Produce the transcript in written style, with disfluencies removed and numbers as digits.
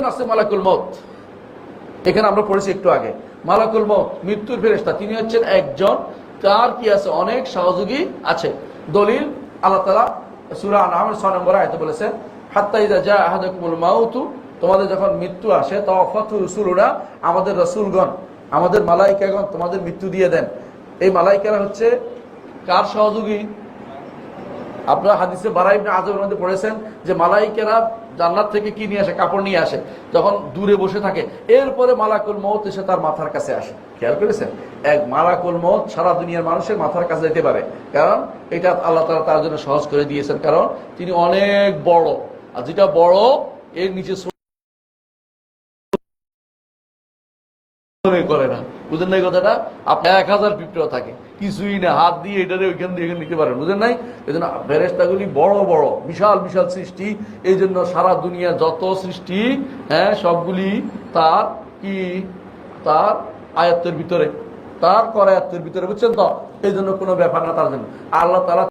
আছে মালাকুল মউত। এখানে আমরা পড়েছি একটু আগে, মালাকুল মউত মৃত্যুর ফেরেশতা, তিনি হচ্ছেন একজন, তার কি আছে অনেক সহযোগী আছে। দলিল আল্লাহ তাআলা সূরা আনআমের 6 নম্বর আয়াতে বলেছেন, হাত্তা ইযা জা আহাদাকুমুল মাউতু, তোমাদের যখন মৃত্যু আসে, তাওয়াফাতু রাসূলুনা, আমাদের রাসূলগণ, আমাদের মালায়েকাগণ তোমাদের মৃত্যু দিয়ে দেন। এই মালায়েকারা হচ্ছে কার সহযোগী? আপনারা হাদিসে বারা ইবনে আযবের মধ্যে পড়েছেন যে মালায়েকারা জান্নাত থেকে কি নিয়ে আসে? কাপড় নিয়ে আসে, যখন দূরে বসে থাকে। এরপরে মালাকুল মউত এসে তার মাথার কাছে আসে। খেয়াল করেছেন? এক মালাকুল মউত সারা দুনিয়ার মানুষের মাথার কাছে যেতে পারে, কারণ এটা আল্লাহ তাআলা তার জন্য সহজ করে দিয়েছেন, কারণ তিনি অনেক বড়। আর যেটা বড় এর নিচে করে না। বুঝেন নাই কথাটা? আপনার 1000 পিঁপড়া থাকে, কিছুই না, হাত দিয়ে এটারে ওইখান দিয়ে এখানে নিতে পারেন। বুঝেন নাই? এই জন্য ফেরেশতাগুলি বড় বড় বিশাল বিশাল সৃষ্টি। এই জন্য সারা দুনিয়া যত সৃষ্টি, সবগুলি তার কি, তার আয়ত্তের ভিতরে, তার করায়ত্তের ভিতরে। বুঝছেন তো? এই জন্য কোনো ব্যাপার না তার জন্য। আল্লাহ তাআলা